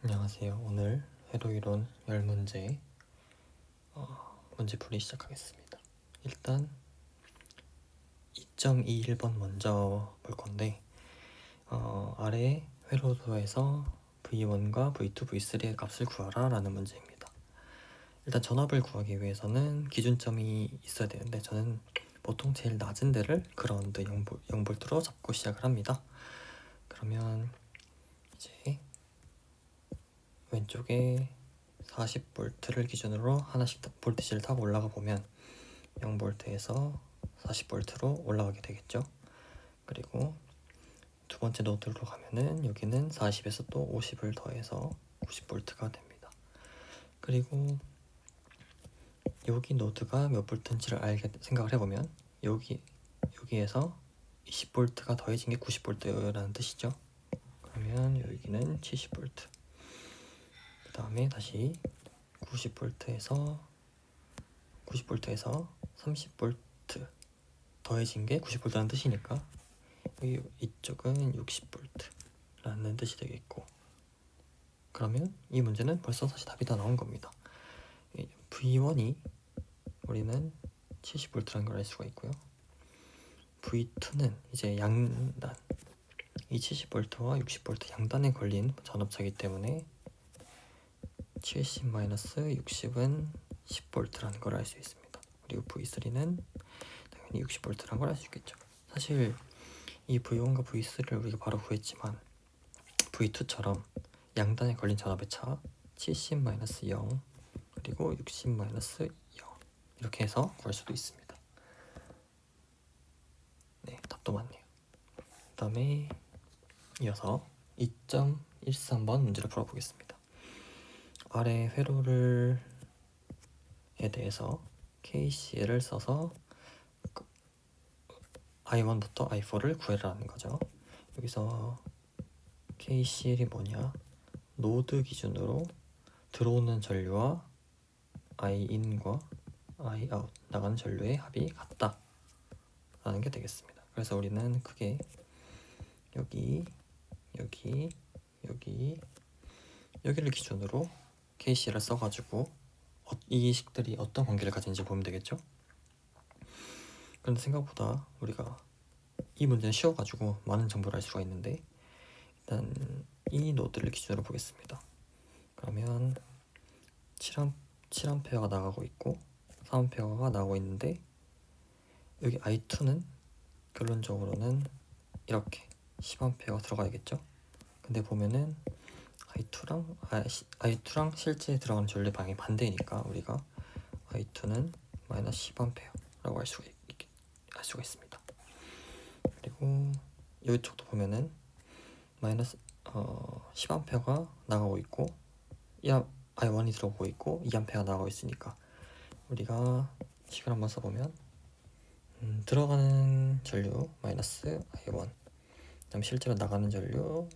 안녕하세요. 오늘 회로이론 10문제 문제풀이 시작하겠습니다. 일단 2.21번 먼저 볼 건데 아래 회로도에서 V1과 V2, V3의 값을 구하라 라는 문제입니다. 일단 전압을 구하기 위해서는 기준점이 있어야 되는데 저는 보통 제일 낮은 데를 그라운드 0V로 잡고 시작을 합니다. 그러면 이제 왼쪽에 40V를 기준으로 하나씩 볼트실을 타고 올라가 보면 0V에서 40V로 올라가게 되겠죠. 그리고 두 번째 노드로 가면은 여기는 40에서 또 50을 더해서 90V가 됩니다. 그리고 여기 노드가 몇 볼트인지를 생각을 해보면 여기에서 20V가 더해진 게 90V라는 뜻이죠. 그러면 여기는 70V. 그 다음에 다시 90V에서 30V 더해진 게 90V라는 뜻이니까 이쪽은 60V라는 뜻이 되겠고, 그러면 이 문제는 벌써 사실 답이 다 나온 겁니다. V1이 우리는 70V라는 걸 알 수가 있고요. V2는 이제 양단, 이 70V와 60V 양단에 걸린 전압차이기 때문에 70-60은 10V라는 걸 알 수 있습니다. 그리고 V3는 당연히 60V라는 걸 알 수 있겠죠. 사실 이 V1과 V3를 우리가 바로 구했지만 V2처럼 양단에 걸린 전압의 차 70-0 그리고 60-0 이렇게 해서 구할 수도 있습니다. 네, 답도 맞네요. 그 다음에 이어서 2.13번 문제를 풀어보겠습니다. 아래 회로에 대해서 KCL을 써서 I1부터 I4를 구해라는 거죠. 여기서 KCL이 뭐냐? 노드 기준으로 들어오는 전류와 I-in과 I-out 나가는 전류의 합이 같다 라는 게 되겠습니다. 그래서 우리는 크게 여기를 기준으로 KCL을 써가지고 이 식들이 어떤 관계를 가진지 보면 되겠죠. 그런데 생각보다 우리가 이 문제는 쉬워가지고 많은 정보를 알 수가 있는데, 일단 이 노드를 기준으로 보겠습니다. 그러면 7A가 나가고 있고 3A가 나오고 있는데, 여기 I2는 결론적으로는 이렇게 10A가 들어가야겠죠. 근데 보면은 I2랑 실제 들어가는 전류 방향이 반대니까 우리가 I2는 마이너스 10A라고 알 수가 있습니다. 그리고 이쪽도 보면은 마이너스 10A가 나가고 있고 I1이 들어오고 있고 2A가 나가고 있으니까 우리가 식을 한번 써보면 들어가는 전류 마이너스 I1, 그다음 실제로 나가는 전류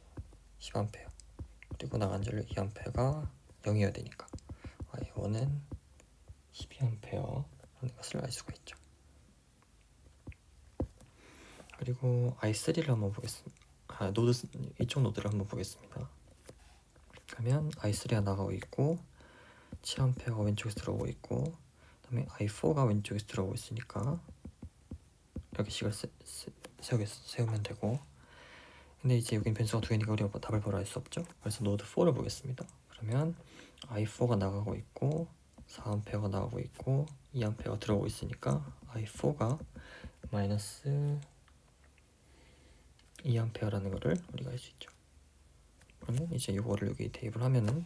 10A, 그리고 나가는 전류 2A가 0이어야 되니까 I1은 12A라는 것을 알 수가 있죠. 그리고 I3를 한번 보겠습니다. 이쪽 노드를 한번 보겠습니다. 그러면 I3가 나가고 있고 7A가 왼쪽에서 들어오고 있고, 그 다음에 I4가 왼쪽에서 들어오고 있으니까 이렇게 식을 세우면 되고, 근데 이제 여긴 변수가 두 개니까 우리가 답을 바로 알 수 없죠. 그래서 노드 4를 보겠습니다. 그러면 I4가 나가고 있고 4A가 나가고 있고 2A가 들어오고 있으니까 I4가 마이너스 2A라는 거를 우리가 알 수 있죠. 그러면 이제 이거를 여기 대입을 하면은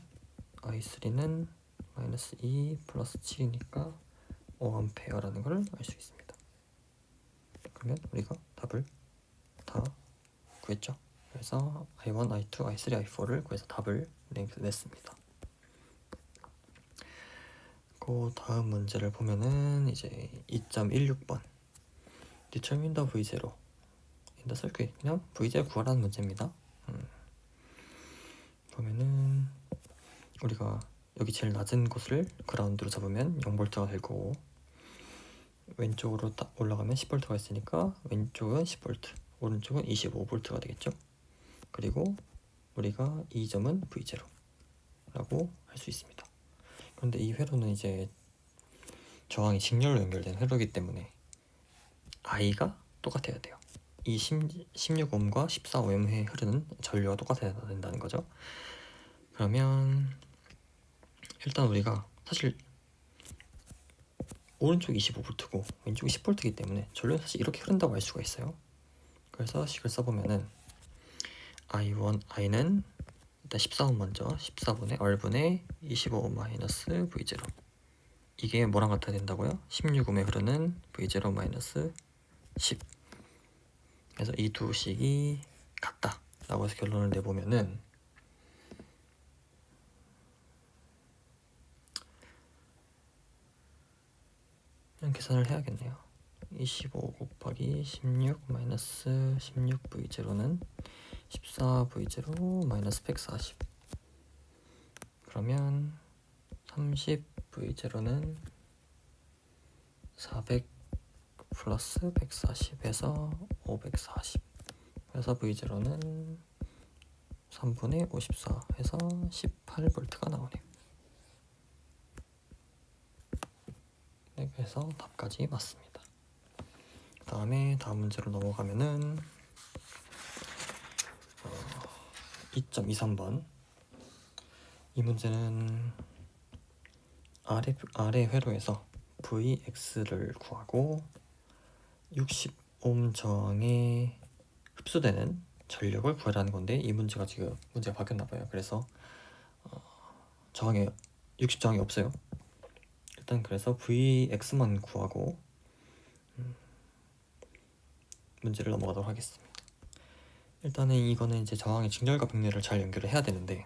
I3는 마이너스 2 플러스 7이니까 5A라는 걸 알 수 있습니다. 그러면 우리가 답을 다 구했죠. 그래서 I1, I2, I3, I4를 구해서 답을 냈습니다. 그 다음 문제를 보면은 이제 2.16번 Determine the V0 in the circuit, 그냥 V0 구하라는 문제입니다. 보면은 우리가 여기 제일 낮은 곳을 그라운드로 잡으면 0V가 될 거고, 왼쪽으로 딱 올라가면 10V가 있으니까 왼쪽은 10V, 오른쪽은 25V가 되겠죠. 그리고 우리가 이 점은 V0, 라고 할 수 있습니다. 그런데 이 회로는 이제 저항이 직렬로 연결된 회로이기 때문에 I가 똑같아야 돼요. 이 16옴과 14옴에 흐르는 전류가 똑같아야 된다는 거죠. 그러면 일단 우리가 사실 오른쪽이 25V고 왼쪽이 10V이기 때문에 전류는 사실 이렇게 흐른다고 알 수가 있어요. 그래서 식을 써보면은 I는 일단 14옴 먼저 14분의 R분의 25옴 마이너스 V0 이게 뭐랑 같아야 된다고요? 16옴에 흐르는 V0 마이너스 10 그래서 이 두 식이 같다 라고 해서 결론을 내보면은 그냥 계산을 해야겠네요. 25 곱하기 16 마이너스 16V0는 14V0 마이너스 140 그러면 30V0는 400 플러스 140에서 540 그래서 V0는 3분의 54 해서 18V가 나오네요. 네, 그래서 답까지 맞습니다. 그 다음에 다음 문제로 넘어가면은 2.23번 이 문제는 아래 회로에서 Vx를 구하고 60옴 저항에 흡수되는 전력을 구하라는 건데 이 문제가 지금 문제가 바뀌었나봐요. 그래서 저항에 60 저항이 없어요. 일단 그래서 Vx만 구하고 문제를 넘어가도록 하겠습니다. 일단은 이거는 이제 저항의 직렬과 병렬을 잘 연결을 해야 되는데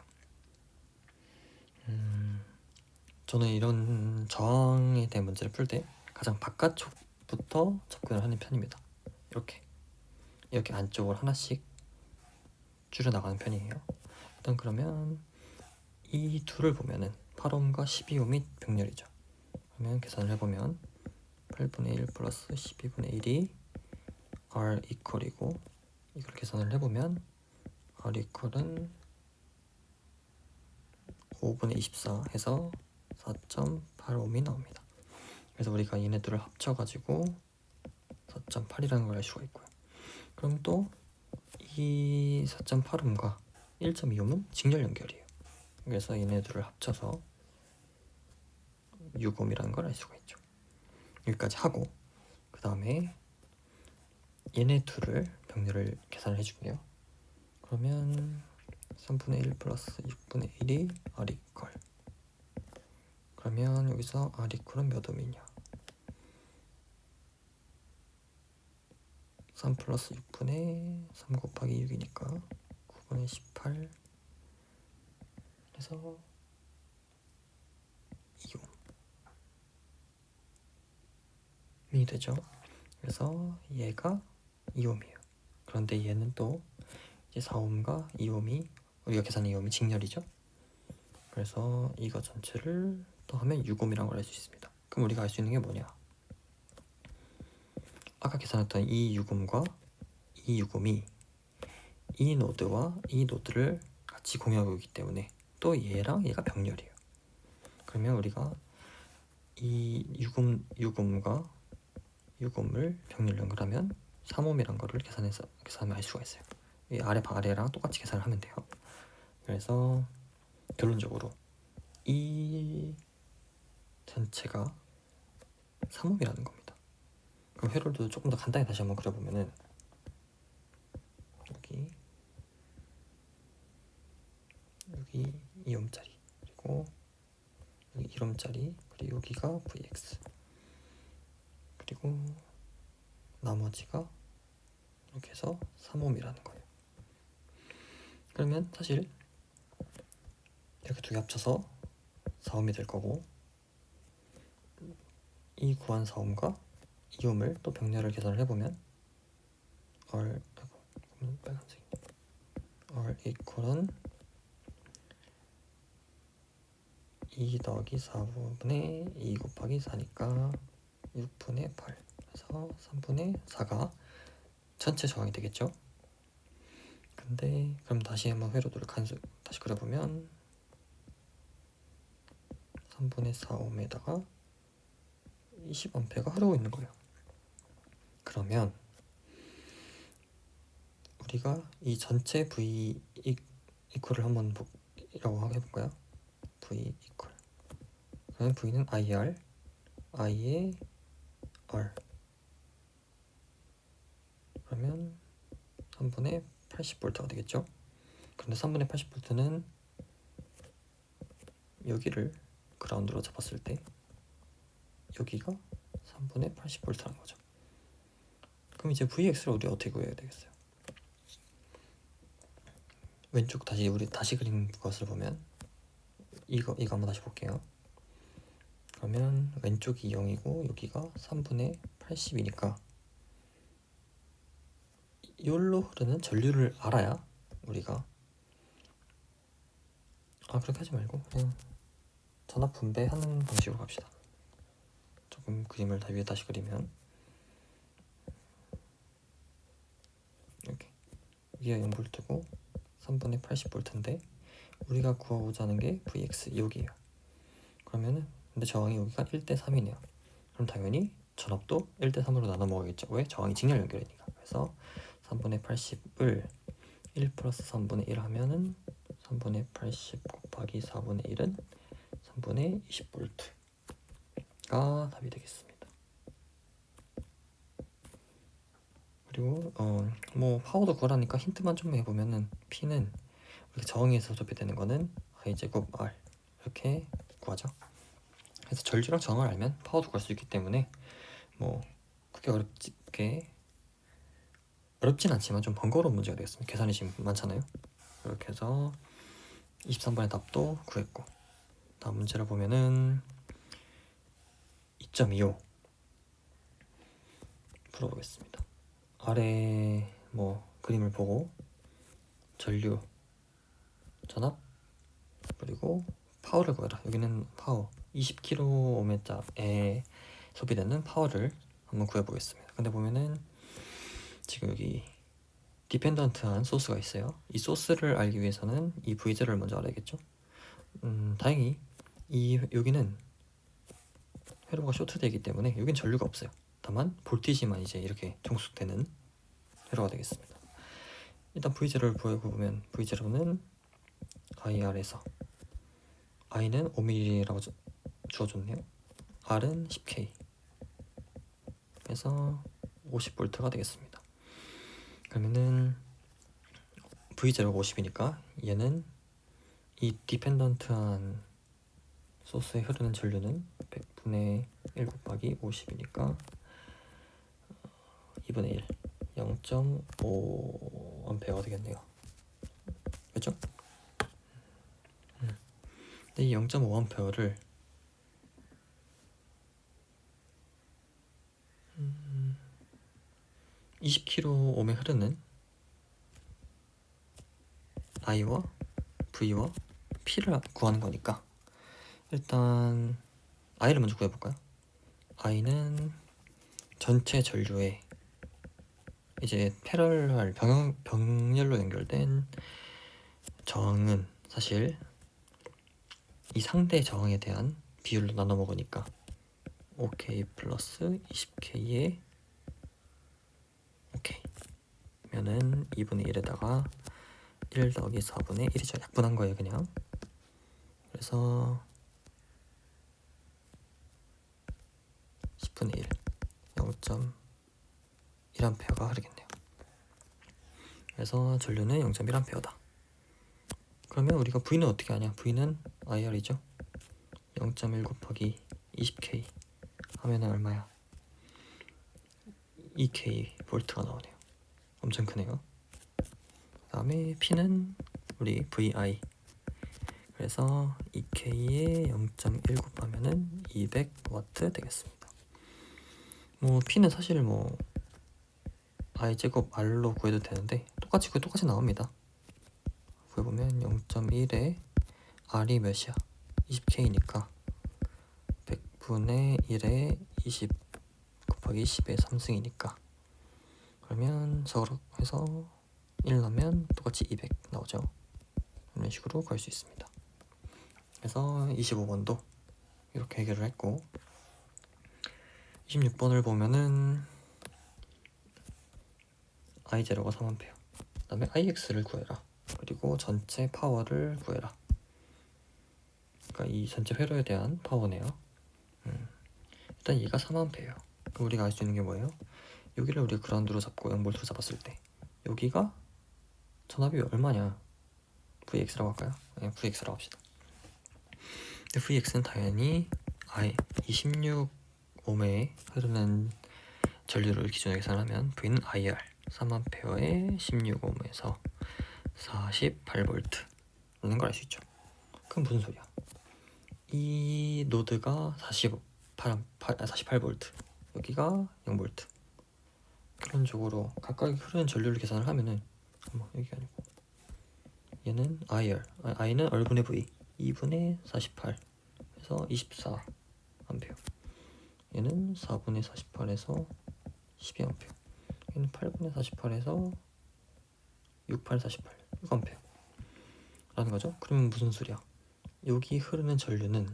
저는 이런 저항에 대한 문제를 풀 때 가장 바깥쪽부터 접근을 하는 편입니다. 이렇게 안쪽을 하나씩 줄여나가는 편이에요. 일단 그러면 이 둘을 보면은 8옴과 12옴이 병렬이죠. 그러면 계산을 해보면 8분의 1 플러스 12분의 1이 R 이퀄이고 이걸 계산을 해보면 R 이퀄은 5분의 24 해서 4.8옴이 나옵니다. 그래서 우리가 얘네들을 합쳐가지고 4.8이라는 걸 알 수가 있고요. 그럼 또 이 4.8옴과 1.2옴은 직렬 연결이에요. 그래서 얘네들을 합쳐서 6옴이라는 걸 알 수가 있죠. 여기까지 하고 그 다음에 얘네 둘을 병렬을 계산을 해줄게요. 그러면 3분의 1 플러스 6분의 1이 R 이퀄 그러면 여기서 R 이퀄은 몇 옴이냐 3 플러스 6분의 3 곱하기 6이니까 9분의 18 해서 2옴이 되죠. 그래서 얘가 2옴이에요. 그런데 얘는 또 이제 4옴과 2옴이 우리가 계산한 2옴이 직렬이죠. 그래서 이거 전체를 또 하면 6옴이라는 걸 알 수 있습니다. 그럼 우리가 알 수 있는 게 뭐냐 아까 계산했던 이 6옴과 이 6옴이 이 노드와 이 노드를 같이 공유하고 있기 때문에 또 얘랑 얘가 병렬이에요. 그러면 우리가 이 6옴과 6옴을 병렬 연결하면 3옴이란 거를 계산하면 알 수가 있어요. 이 아래랑 똑같이 계산을 하면 돼요. 그래서 결론적으로 이 전체가 3옴이라는 겁니다. 그럼 회로도 조금 더 간단히 다시 한번 그려보면은 여기 2옴짜리 그리고 여기 1옴짜리 그리고 여기가 Vx 그리고 나머지가 이렇게 해서 3옴이라는 거예요. 그러면 사실 이렇게 두 개 합쳐서 4옴이 될 거고 이 구한 4옴과 2옴을 또 병렬을 계산을 해보면 R 이퀄은 2 더하기 4분의 2 곱하기 4니까 6분의 8 그래서 3분의 4가 전체 저항이 되겠죠. 근데 그럼 다시 한번 회로도를 다시 그려보면 3분의 4옴에다가 20A가 흐르고 있는 거예요. 그러면 우리가 이 전체 V 이퀄을 한번 이라고 해볼까요? V 이퀄. 그러면 V는 IR, I의 R. 그러면 3분의 80V가 되겠죠? 그런데 3분의 80V는 여기를 그라운드로 잡았을 때 여기가 3분의 80V라는 거죠. 그럼 이제 Vx를 우리 어떻게 구해야 되겠어요? 왼쪽 우리 다시 그린 것을 보면 이거 한번 다시 볼게요. 그러면 왼쪽이 0이고 여기가 3분의 80이니까 이걸로 흐르는 전류를 알아야 우리가 그렇게 하지 말고 그냥 전압 분배하는 방식으로 갑시다. 조금 그림을 위에 다시 그리면 이렇게 여기가 0V고 3분의 80V인데 우리가 구하고자 하는 게 Vx 여기에요. 그러면은 근데 저항이 여기가 1대3이네요. 그럼 당연히 전압도 1대3으로 나눠 먹어야겠죠. 왜? 저항이 직렬 연결이니까. 그래서 3분의 80을 1 플러스 3분의 1 하면은 3분의 80 곱하기 4분의 1은 3분의 20V가 답이 되겠습니다. 그리고 뭐 파워도 구하라니까 힌트만 좀 해보면은 P는 우리가 저항에서 접해되는 거는 I제곱 R 이렇게 구하죠. 그래서 전류랑 저항을 알면 파워도 구할 수 있기 때문에 뭐 크게 어렵진 않지만 좀 번거로운 문제가 되겠습니다. 계산이 지금 많잖아요. 이렇게 해서 23번의 답도 구했고, 다음 문제를 보면은 2.25 풀어보겠습니다. 아래 뭐 그림을 보고 전류, 전압, 그리고 파워를 구해라. 여기는 파워 20kΩ에 소비되는 파워를 한번 구해보겠습니다. 근데 보면은 지금 여기 디펜던트한 소스가 있어요. 이 소스를 알기 위해서는 이 V제를 먼저 알아야겠죠. 다행히 여기는 회로가 쇼트되기 때문에 여긴 전류가 없어요. 다만 볼티지만 이제 이렇게 종속되는 회로가 되겠습니다. 일단 V제를 구해보면 V제로는 IR에서 I는 5mm라고 주어졌네요. R은 10K 그래서 50V가 되겠습니다. 그러면은 V제로가 50이니까 얘는 이 디펜던트한 소스에 흐르는 전류는 100분의 1 곱하기 50이니까 2분의 1 0.5A가 되겠네요. 그렇죠? 근데 이 0.5A를 20kΩ에 흐르는 I와 V와 P를 구하는 거니까 일단 I를 먼저 구해볼까요? I는 전체 전류에 이제 패럴럴 병렬로 연결된 저항은 사실 이 상대 저항에 대한 비율로 나눠 먹으니까 5K 플러스 20K에 5K 면은 2분의 1에다가 1 더하기 4분의 1이죠. 약분한 거예요 그냥. 그래서 10분의 1 0.1A가 흐르겠네요. 그래서 전류는 0.1A다. 그러면 우리가 V는 어떻게 하냐? V는 IR이죠. 0.1 곱하기 20K 하면은 얼마야? 2K 볼트가 나오네요. 엄청 크네요. 그 다음에 P는 우리 VI 그래서 2K에 0.1 곱하면은 200W 되겠습니다. 뭐 P는 사실 뭐 I 제곱 R로 구해도 되는데 똑같이 나옵니다. 구해보면 0.1에 R이 몇이야? 20K니까 100분의 1에 20 곱하기 10의 3승이니까 그러면 저로 해서 1 넣으면 똑같이 200 나오죠. 이런 식으로 구할 수 있습니다. 그래서 25번도 이렇게 해결을 했고, 26번을 보면은 I0가 3A, 그 다음에 IX를 구해라, 그리고 전체 파워를 구해라. 그러니까 이 전체 회로에 대한 파워네요. 일단 얘가 3A예요. 그럼 우리가 알 수 있는 게 뭐예요? 여기를 우리가 그라운드로 잡고 0V로 잡았을 때 여기가 전압이 얼마냐? VX라고 할까요? 네, VX라고 합시다. VX는 당연히 이 16ohm에 흐르는 전류를 기준으로 계산하면 V는 IR 3A의 16ohm에서 48V라는 걸 알 수 있죠. 그럼 무슨 소리야? 이 노드가 48V, 여기가 0V. 결론적으로 각각 흐르는 전류를 계산을 하면은 여기가 아니고 얘는 IR, I는 R분의 V 2분의 48 해서 24A, 얘는 4분의 48에서 12A, 얘는 8분의 48에서 68, 48, 6A 라는 거죠. 그러면 무슨 소리야? 여기 흐르는 전류는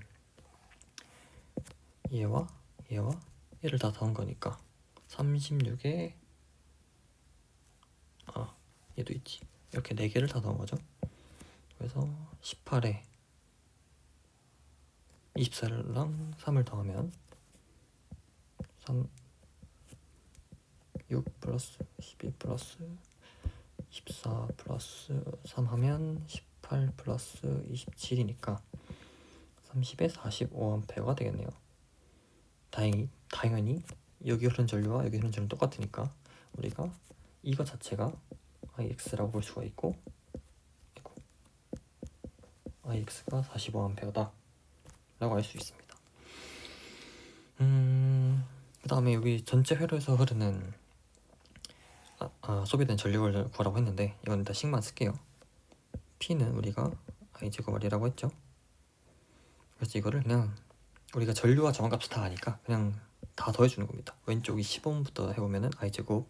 얘와 얘를 다 더한 거니까 36에 얘도 있지, 이렇게 4개를 다 더한 거죠. 그래서 18에 24랑 3을 더하면 6 플러스 12 플러스 14 플러스 3 하면 18 플러스 27이니까 30에 45A가 되겠네요. 당연히 여기 흐르는 전류와 여기 흐르는 전류는 똑같으니까 우리가 이거 자체가 IX라고 볼 수가 있고 IX가 45A다 라고 알 수 있습니다. 그 다음에 여기 전체 회로에서 흐르는 소비된 전류를 구하라고 했는데 이건 일단 식만 쓸게요. P는 우리가 I제곱R이라고 했죠. 그래서 이거를 그냥 우리가 전류와 저항값을 다 아니까 그냥 다 더해주는 겁니다. 왼쪽이 10ohm부터 해보면은 I제곱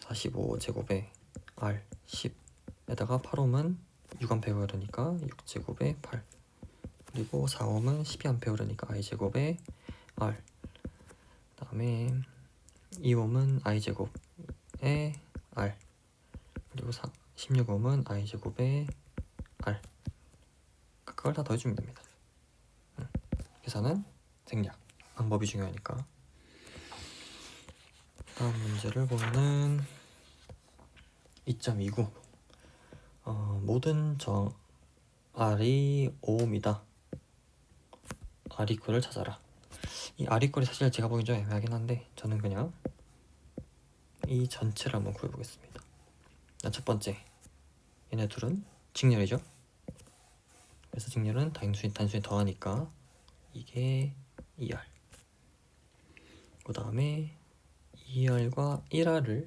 45제곱에 R 10에다가 8ohm은 6A 흐르니까 6제곱에 8, 그리고 4ohm은 12A 흐르니까 I제곱에 R, 그 다음에 2ohm은 I제곱에 R, 그리고 16ohm은 I제곱에 R, 각각을 다 더해주면 됩니다. 계산은 생략, 방법이 중요하니까. 다음 문제를 보면은 2.29 모든 R이 5ohm이다. R이퀄을 찾아라. 이 R이퀄이 사실 제가 보기엔 좀 애매하긴 한데 저는 그냥 이 전체를 한번 구해보겠습니다. 첫 번째, 얘네 둘은 직렬이죠. 그래서 직렬은 단순히 더하니까 이게 2R, 그 다음에 2R과 1R을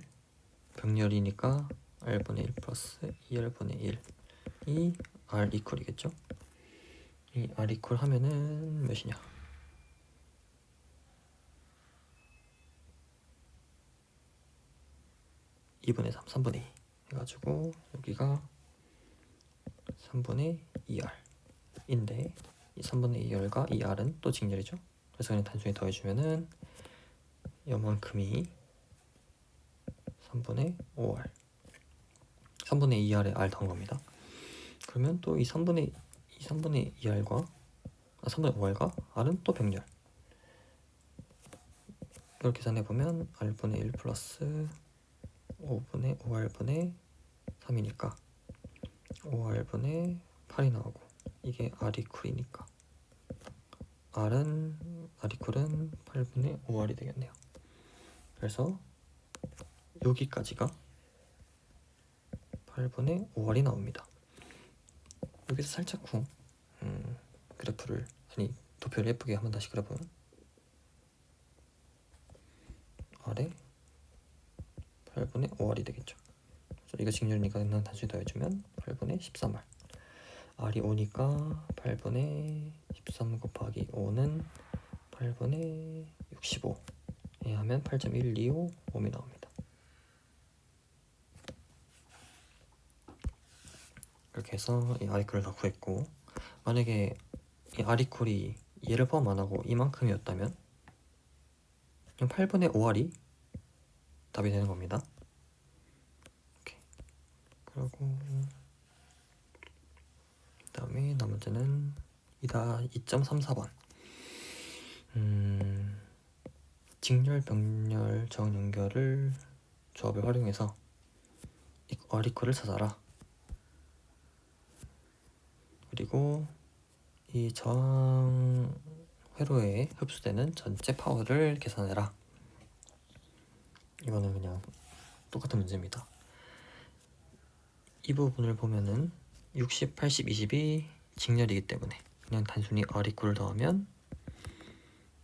병렬이니까 R분의 1 플러스 2R분의 1이 R 이퀄이겠죠. 이 R 이퀄 하면은 몇이냐, 2분의 3, 3분의 2 해가지고 여기가 3분의 2R인데 이 3분의 2R과 이 R은 또 직렬이죠. 그래서 그냥 단순히 더해주면은 요만큼이 3분의 5R, 3분의 2R에 R 더한 겁니다. 그러면 또 이 3분의 2R과 3분의 5R과 R은 또 병렬. 이걸 계산해보면 R분의 1 플러스 5분의 5R분의 3이니까 5R분의 8이 나오고 이게 R 이퀄이니까 R 이퀄은 8분의 5R이 되겠네요. 그래서 여기까지가 8분의 5R이 나옵니다. 여기서 살짝 그래프를 도표를 예쁘게 한번 다시 그려보면 R에 8분의 5R이 되겠죠. 그래서 이거 직렬이니까 그냥 단순히 더해주면 8분의 13R, R이 5니까 8분의 13 곱하기 5는 8분의 65 하면 8.125ohm이 나옵니다. 이렇게 해서 이 R이퀄을 다 구했고, 만약에 이 R이퀄이 얘를 포함 안 하고 이만큼이었다면 그냥 8분의 5R이 답이 되는 겁니다. 오케이. 그리고 그다음에 나머지는 2.34번 직렬, 병렬, 정 연결을 조합을 활용해서 어리코를 찾아라. 그리고 이 저항 회로에 흡수되는 전체 파워를 계산해라. 이거는 그냥 똑같은 문제입니다. 이 부분을 보면은 60, 80, 20이 직렬이기 때문에 그냥 단순히 어리코를 더하면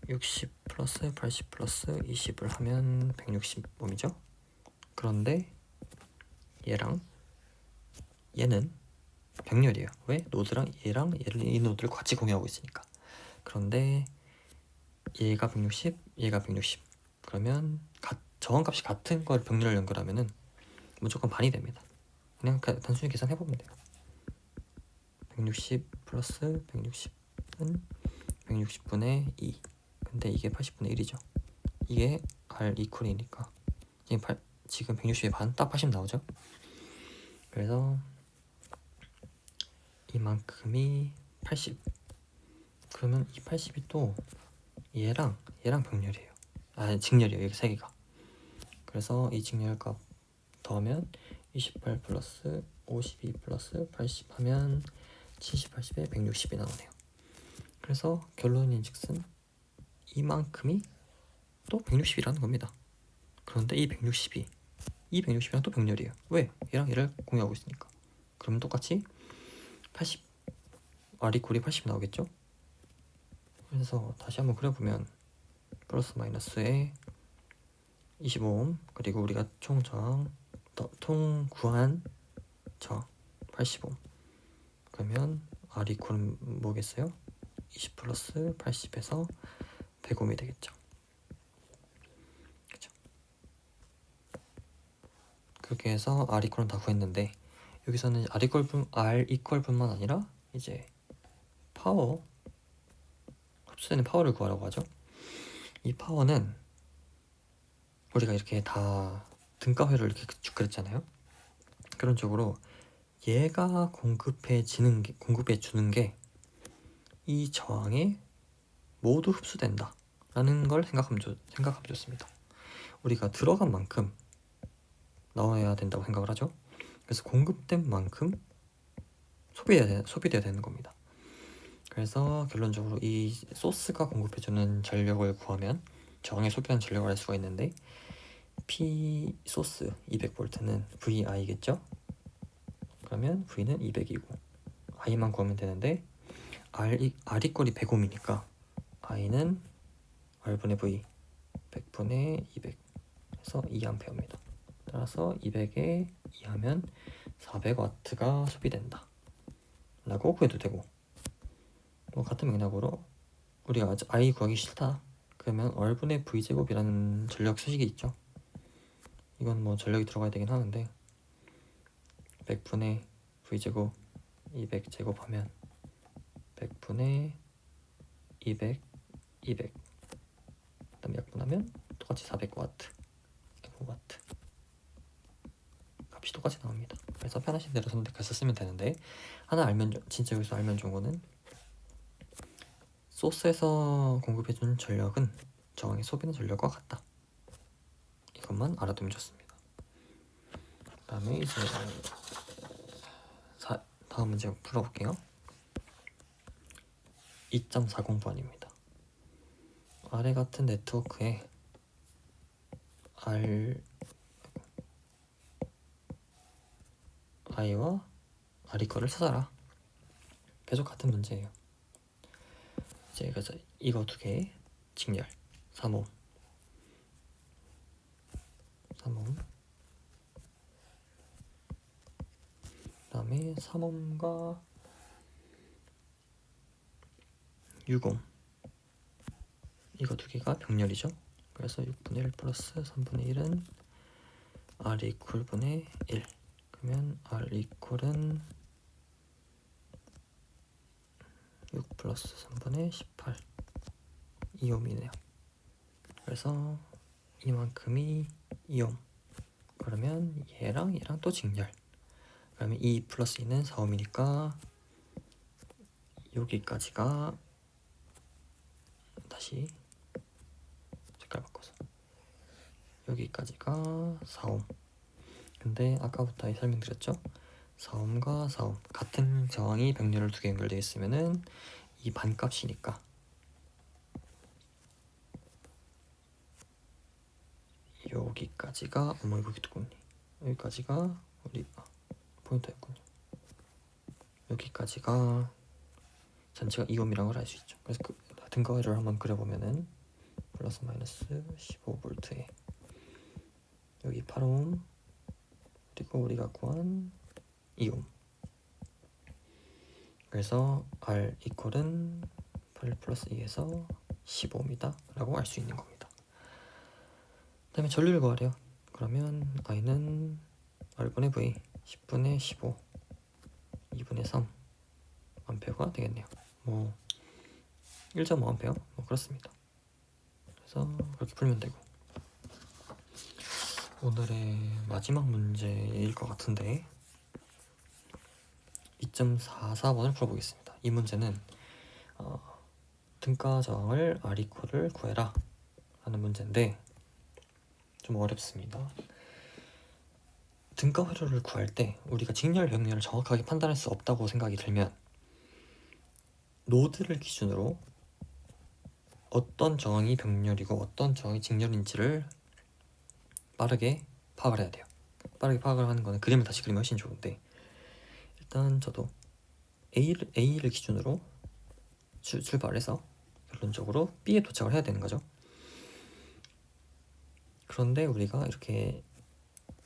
60 플러스 80 플러스 20을 하면 160옴이죠. 그런데 얘랑 얘는 병렬이에요. 왜? 노드랑 얘랑 얘를 이 노드를 같이 공유하고 있으니까. 그런데 얘가 160, 얘가 160. 그러면 저항값이 같은 걸 병렬을 연결하면은 무조건 반이 됩니다. 그냥 단순히 계산해보면 돼요. 160 플러스 160은 160분의 2. 근데 이게 80분의 1이죠. 이게 R 이퀄이니까 지금 160의 반, 딱 80 나오죠. 그래서 이만큼이 80. 그러면 이 80이 또 얘랑 병렬이에요. 직렬이에요. 여기 세 개가. 그래서 이 직렬값 더하면 28 플러스 52 플러스 80 하면 70, 80에 160이 나오네요. 그래서 결론인즉슨 이만큼이 또 160이라는 겁니다. 그런데 이 160이랑 또 병렬이에요. 왜? 얘랑 얘를 공유하고 있으니까. 그러면 똑같이 80 R이퀄이 80 나오겠죠? 그래서 다시 한번 그려보면 플러스 마이너스에 25옴 그리고 우리가 총 구한 저항 80옴. 그러면 R이퀄은 뭐겠어요? 20 플러스 80에서 100옴이 되겠죠. 그쵸? 그렇게 해서 R이퀄은 다 구했는데 여기서는 R이퀄뿐만 아니라 이제 파워, 흡수되는 파워를 구하라고 하죠. 이 파워는 우리가 이렇게 다 등가회를 이렇게 쭉 그렸잖아요. 그런 쪽으로 얘가 공급해 주는 게 이 저항에 모두 흡수된다 라는 걸 생각하면 좋습니다. 우리가 들어간 만큼 나와야 된다고 생각을 하죠. 그래서 공급된 만큼 소비돼야 되는 겁니다. 그래서 결론적으로 이 소스가 공급해주는 전력을 구하면 저항에 소비한 전력을 알 수가 있는데 P 소스 200V는 VI겠죠? 그러면 V는 200이고 I만 구하면 되는데 R이 꼴이 100옴이니까 I는 R분의 V 100분의 200 해서 2A입니다. 따라서 200에 2하면 400W가 소비된다 라고 구해도 되고, 뭐 같은 맥락으로 우리가 I 구하기 싫다 그러면 R분의 V제곱이라는 전력 수식이 있죠. 이건 뭐 전력이 들어가야 되긴 하는데 100분의 V제곱 200제곱 하면 100분의 200 그다음에 약분하면 똑같이 400W 값이 똑같이 나옵니다. 그래서 편하신 대로 선택해서 쓰면 되는데 하나 알면 진짜 여기서 알면 좋은 거는 소스에서 공급해준 전력은 저항에 소비는 전력과 같다. 이것만 알아두면 좋습니다. 그 다음에 이제 다음 문제 풀어볼게요. 2.40번입니다. 아래 같은 네트워크에 I와 R이퀄을 찾아라. 계속 같은 문제예요. 이제 그래서 이거 두 개 직렬 3옴 그다음에 3옴과 6옴 이거 두 개가 병렬이죠. 그래서 6분의 1 플러스 3분의 1은 R 이퀄 분의 1. 그러면 R 이퀄은 6 플러스 3분의 18 2옴이네요. 그래서 이만큼이 2옴. 그러면 얘랑 또 직렬. 그러면 2 플러스 2는 4옴이니까 여기까지가, 다시 색깔 바꿔서 여기까지가 4옴. 근데 아까부터 설명드렸죠? 4옴과 4옴 같은 저항이 병렬을 두 개 연결되어 있으면은 이 반값이니까 여기까지가, 어머 이거 두껍네. 여기까지가 우리 포인터였군요. 여기까지가 전체가 2옴이라는 걸 알 수 있죠. 그래서 그 등가위를 한번 그려보면은 플러스 마이너스 15V에 여기 8옴 그리고 우리가 구한 2옴. 그래서 R 이퀄은 8 플러스 2에서 15입니다 라고 알 수 있는 겁니다. 그 다음에 전류를 구하래요. 그러면 I는 R분의 V 10분의 15 2분의 3 암페어가 되겠네요. 뭐 1.5암페어 뭐 그렇습니다. 그래서 그렇게 풀면 되고, 오늘의 마지막 문제일 것 같은데 2.44번을 풀어보겠습니다. 이 문제는 등가 저항을 R 이퀄을 구해라 하는 문제인데 좀 어렵습니다. 등가 회로를 구할 때 우리가 직렬 병렬을 정확하게 판단할 수 없다고 생각이 들면 노드를 기준으로 어떤 저항이 병렬이고 어떤 저항이 직렬인지를 빠르게 파악을 해야 돼요. 빠르게 파악을 하는 거는 그림을 다시 그리면 훨씬 좋은데, 일단 저도 A를 기준으로 출발해서 결론적으로 B에 도착을 해야 되는 거죠. 그런데 우리가 이렇게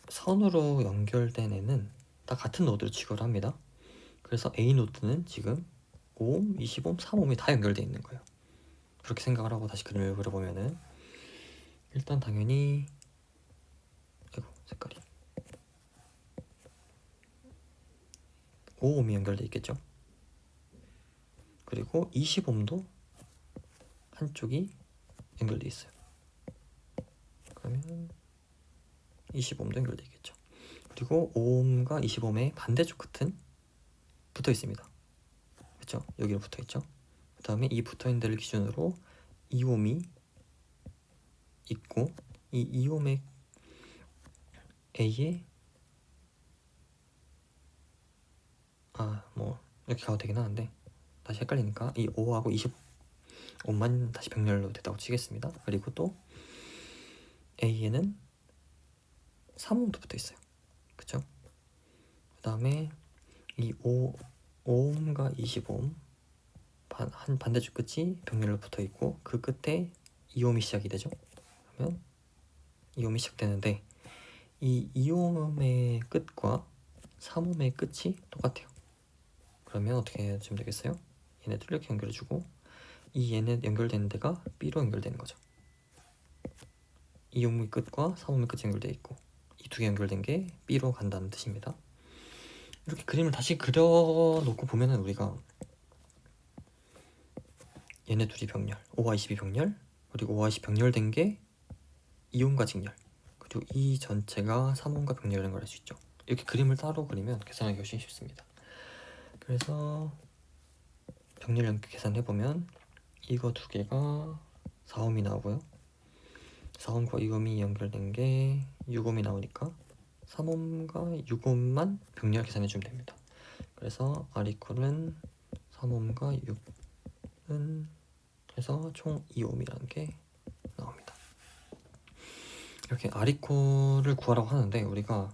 선으로 연결된 애는 다 같은 노드로 취급을 합니다. 그래서 A 노드는 지금 5옴, 20옴, 3옴이 다 연결되어 있는 거예요. 그렇게 생각을 하고 다시 그림을 그려보면은 일단 당연히 색깔이 5옴이 연결되어 있겠죠. 그리고 20옴도 한쪽이 연결되어 있어요. 그러면 20옴도 연결되어 있겠죠. 그리고 5옴과 20옴의 반대쪽 끝은 붙어 있습니다. 그렇죠? 여기로 붙어 있죠. 그 다음에 이 붙어 있는 데를 기준으로 2옴이 있고, 이 2옴의 A에 뭐 이렇게 가도 되긴 하는데 다시 헷갈리니까 이 5하고 25만 다시 병렬로 됐다고 치겠습니다. 그리고 또 A에는 3옴도 붙어 있어요. 그쵸? 그 다음에 이 5옴과 25옴 한 반대쪽 끝이 병렬로 붙어 있고 그 끝에 2옴이 시작이 되죠. 그러면 2옴이 시작되는데 이 2옴의 끝과 3옴의 끝이 똑같아요. 그러면 어떻게 해주면 되겠어요? 얘네들 이렇게 연결해주고 이 얘네 연결되는 데가 B로 연결되는 거죠. 2옴의 끝과 3옴의 끝이 연결되어 있고 이 두 개 연결된 게 B로 간다는 뜻입니다. 이렇게 그림을 다시 그려놓고 보면은 우리가 얘네 둘이 병렬, 5와 20이 병렬, 그리고 5와 20 병렬된 게 2옴과 직렬, 그리고 이 전체가 3옴과 병렬인 걸 알 수 있죠. 이렇게 그림을 따로 그리면 계산하기 훨씬 쉽습니다. 그래서 병렬 연결 계산해보면 이거 두 개가 4옴이 나오고요. 4옴과 2옴이 연결된 게 6옴이 나오니까 3옴과 6옴만 병렬 계산해주면 됩니다. 그래서 R 이퀄은 3옴과 6은 해서 총 2옴이라는 게 나옵니다. 이렇게 R 이퀄을 구하라고 하는데 우리가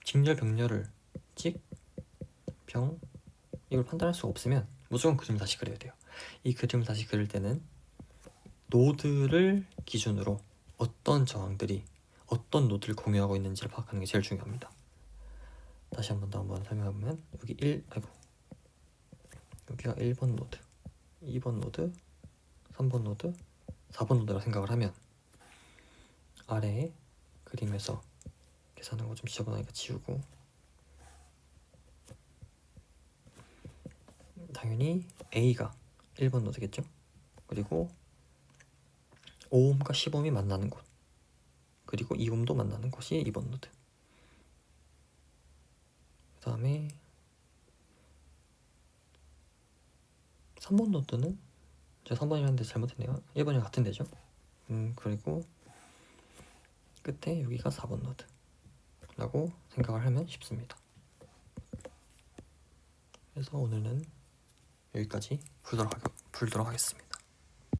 직렬 병렬을 직병 이걸 판단할 수 없으면 무조건 그림을 다시 그려야 돼요. 이 그림을 다시 그릴 때는 노드를 기준으로 어떤 저항들이 어떤 노드를 공유하고 있는지를 파악하는 게 제일 중요합니다. 다시 한번 설명해보면 여기가 1번 노드, 2번 노드, 3번 노드, 4번 노드라 생각을 하면 아래에 그림에서 계산한 거 좀 지저분하니까 지우고, 당연히 A가 1번 노드겠죠. 그리고 5옴과 10옴이 만나는 곳, 그리고 2옴도 만나는 곳이 2번 노드. 그 다음에 3번 노드는 제가 3번이라는데 잘못했네요. 1번이랑 같은 데죠. 그리고 끝에 여기가 4번 노드 라고 생각을 하면 쉽습니다. 그래서 오늘은 여기까지 풀도록 하겠습니다.